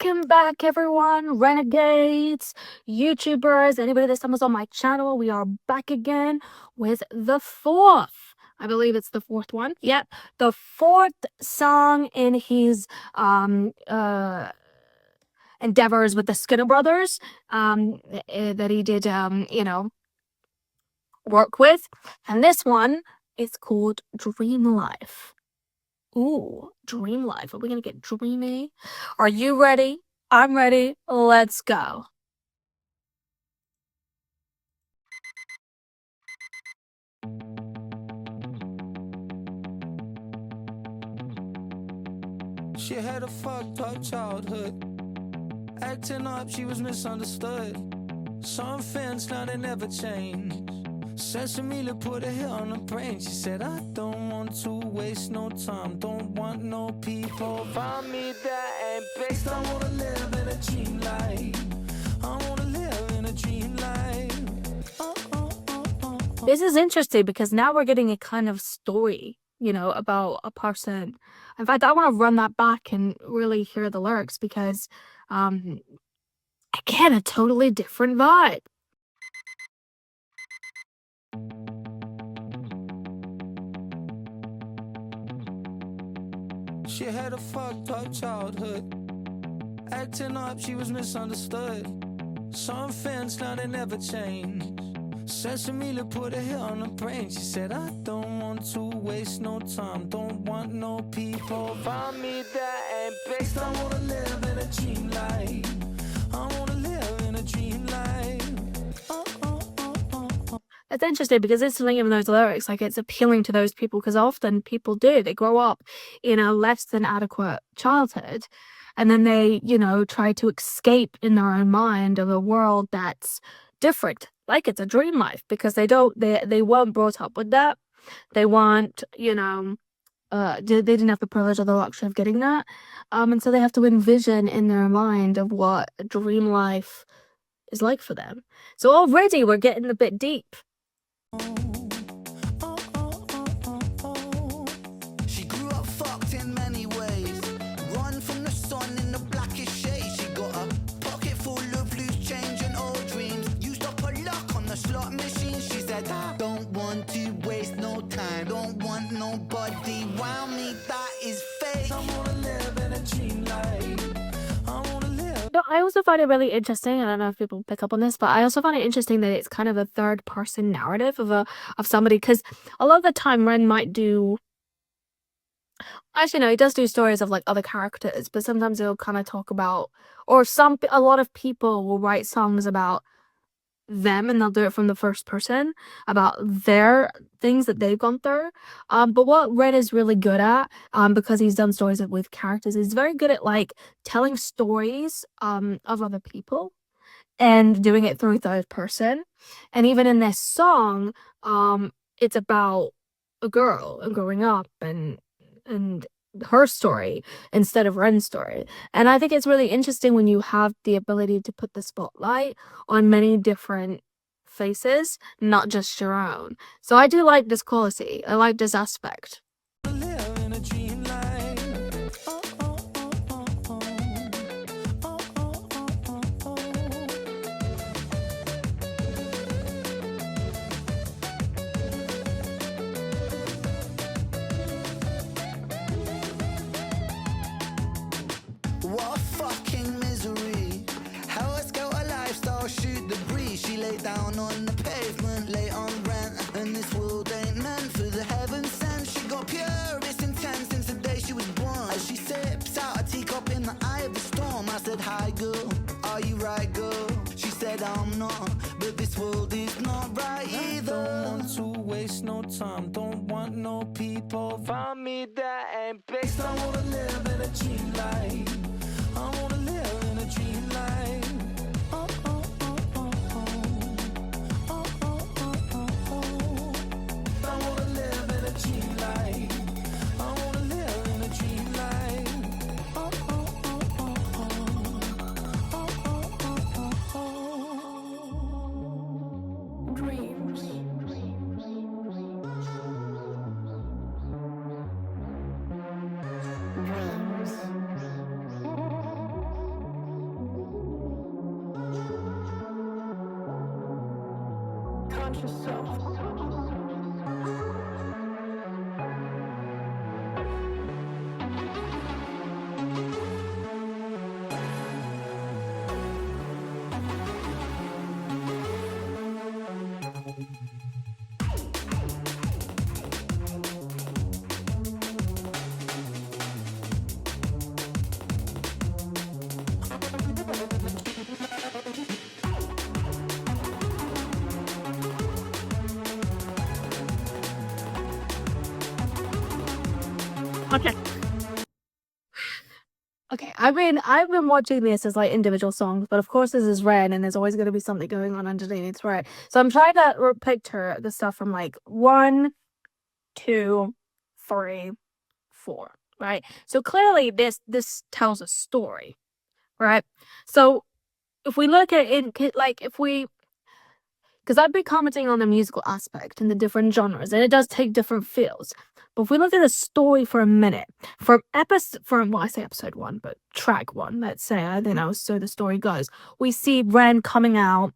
Welcome back, everyone, renegades, YouTubers, anybody that stumbles on my channel. We are back again with the fourth. I believe it's the fourth one. Yep, the fourth song in his endeavors with the Skinner Brothers that he did work with. And this one is called Dream Life. Ooh, dream life. Are we gonna get dreamy? Are you ready? I'm ready. Let's go. She had a fucked up childhood. Acting up, she was misunderstood. Some fans, now they never change. Sesame put a hit on her brain. She said, I don't want to waste no time. Don't want no people around me that ain't based. I wanna live in a dream life. I wanna live in a dream life. This is interesting because now we're getting a kind of story, about a person. In fact, I want to run that back and really hear the lyrics because, again, a totally different vibe. She had a fucked up childhood. Acting up, she was misunderstood. Some fans, now they never change. Sesame put a hit on her brain. She said, I don't want to waste no time. Don't want no people around me that ain't based. I wanna live in a dream life. I wanna live in a dream life. It's interesting because instantly in those lyrics, like, it's appealing to those people because often people do. They grow up in a less than adequate childhood and then they, try to escape in their own mind of a world that's different, like it's a dream life, because they weren't brought up with that. They weren't, they didn't have the privilege or the luxury of getting that. And so they have to envision in their mind of what a dream life is like for them. So already we're getting a bit deep. She grew up fucked in many ways. Run from the sun in the blackest shade. She got a pocket full of loose change and old dreams. Used up her luck on the slot machine. She said, I don't want to waste no time. Don't want nobody around me that is fake. I wanna live in a dream life. I also find it really interesting. I don't know if people pick up on this, but I also find it interesting that it's kind of a third person narrative of somebody, because a lot of the time Ren might do. Actually, no, he does do stories of like other characters, but sometimes he'll kind of talk about, or a lot of people will write songs about them and they'll do it from the first person about their things that they've gone through. But what Red is really good at, because he's done stories with characters, he's very good at like telling stories of other people and doing it through third person. And even in this song, it's about a girl and growing up and her story instead of Ren's story. And I think it's really interesting when you have the ability to put the spotlight on many different faces, not just your own. So I do like this quality. I like this aspect. Live in a dream life. What a fucking misery. How a scout a lifestyle, shoot the breeze. She lay down on the pavement, lay on rent. And this world ain't meant for the heaven sent. She got pure, it's intense since the day she was born. As she sips out a teacup in the eye of the storm, I said, hi girl, are you right girl? She said, I'm not, but this world is not right either. Don't want to waste no time. Don't want no people around me that ain't based. I wanna live in a dream life. I wanna live in a dream life. I wanna live in a dream life. I wanna live in a dream life. Dreams. Okay. Okay, I've been watching this as like individual songs, but of course this is Ren, and there's always going to be something going on underneath, right? So I'm trying to picture the stuff from like 1, 2, 3, 4, right? So clearly this tells a story, right? So if we look at it, like if we, because I've been commenting on the musical aspect and the different genres, and it does take different feels. But if we look at the story for a minute, well, I say episode 1, but track 1, let's say, I don't know, so the story goes. We see Ren coming out.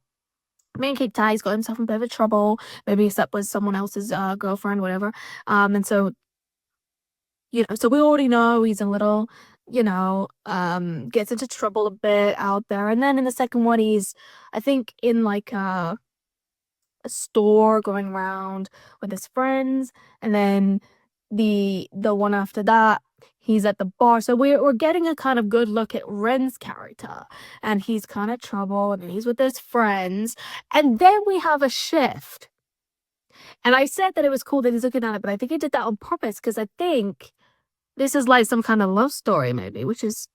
Main character, he's got himself in a bit of trouble. Maybe he's up with someone else's girlfriend, whatever. And so, so we already know he's a little, gets into trouble a bit out there. And then in the second one, he's, I think, in like a store going around with his friends, and then the one after that he's at the bar. So we're getting a kind of good look at Ren's character, and he's kind of trouble, and he's with his friends, and then we have a shift. And I said that it was cool that he's looking at it, but I think he did that on purpose because I think this is like some kind of love story, maybe, which is,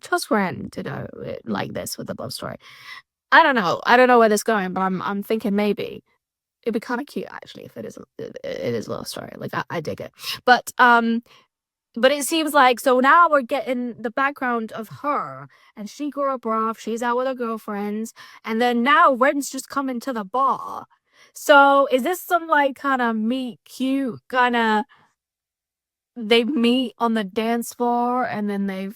just Ren to know it like this with a love story. I don't know. I don't know where this is going, but I'm thinking maybe it'd be kind of cute actually if it is a love story. Like I dig it, but it seems like so now we're getting the background of her, and she grew up rough. She's out with her girlfriends, and then now Ren's just coming to the bar. So is this some like kind of meet cute kind of? They meet on the dance floor, and then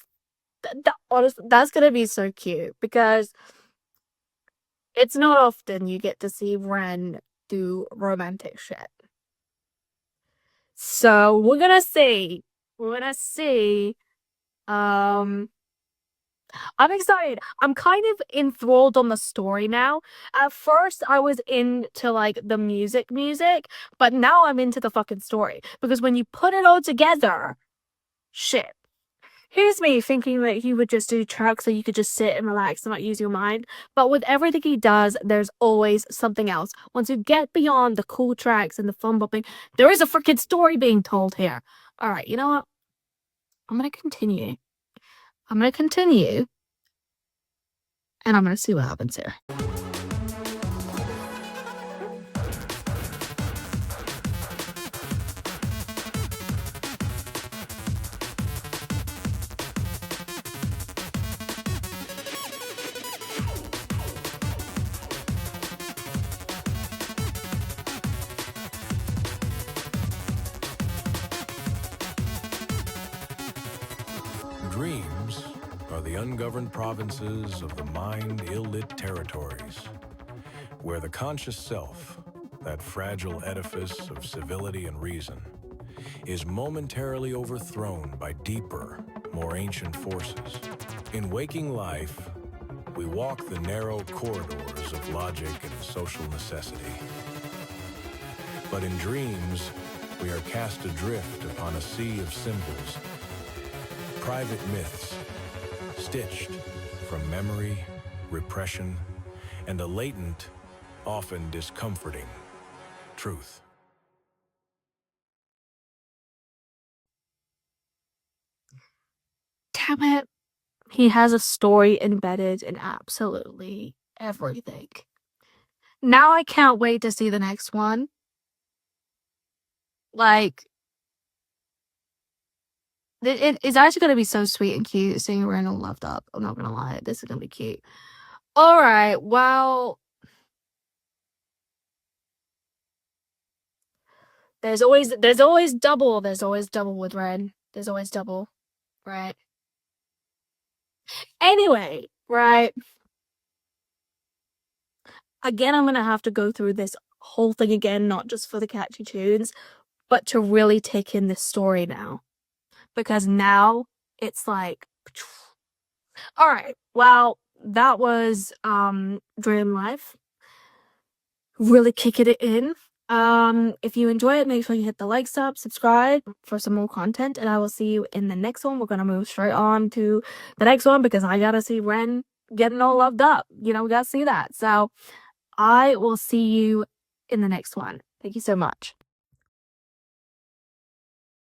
honestly, that's gonna be so cute because it's not often you get to see Ren do romantic shit. So we're gonna see. We're gonna see. Um, I'm excited. I'm kind of enthralled on the story now. At first, I was into like the music, but now I'm into the fucking story because when you put it all together, shit. Here's me thinking that he would just do tracks so you could just sit and relax and not use your mind. But with everything he does, there's always something else. Once you get beyond the cool tracks and the fun bumping, there is a freaking story being told here. All right, you know what? I'm going to continue. And I'm going to see what happens here. Dreams are the ungoverned provinces of the mind ill-lit territories, where the conscious self, that fragile edifice of civility and reason, is momentarily overthrown by deeper, more ancient forces. In waking life, we walk the narrow corridors of logic and social necessity. But in dreams, we are cast adrift upon a sea of symbols, private myths, stitched from memory, repression, and a latent, often discomforting, truth. Damn it. He has a story embedded in absolutely everything. Now I can't wait to see the next one. Like, it's actually going to be so sweet and cute seeing Ren all loved up. I'm not going to lie. This is going to be cute. All right. Well, there's always double. There's always double with Ren. There's always double. Right. Anyway, right. Again, I'm going to have to go through this whole thing again, not just for the catchy tunes, but to really take in this story now. Because now it's like, all right, well, that was Dream Life. Really kicking it in. If you enjoy it, make sure you hit the like, subscribe for some more content, and I will see you in the next one. We're gonna move straight on to the next one because I gotta see Ren getting all loved up. You know, we gotta see that. So I will see you in the next one. Thank you so much.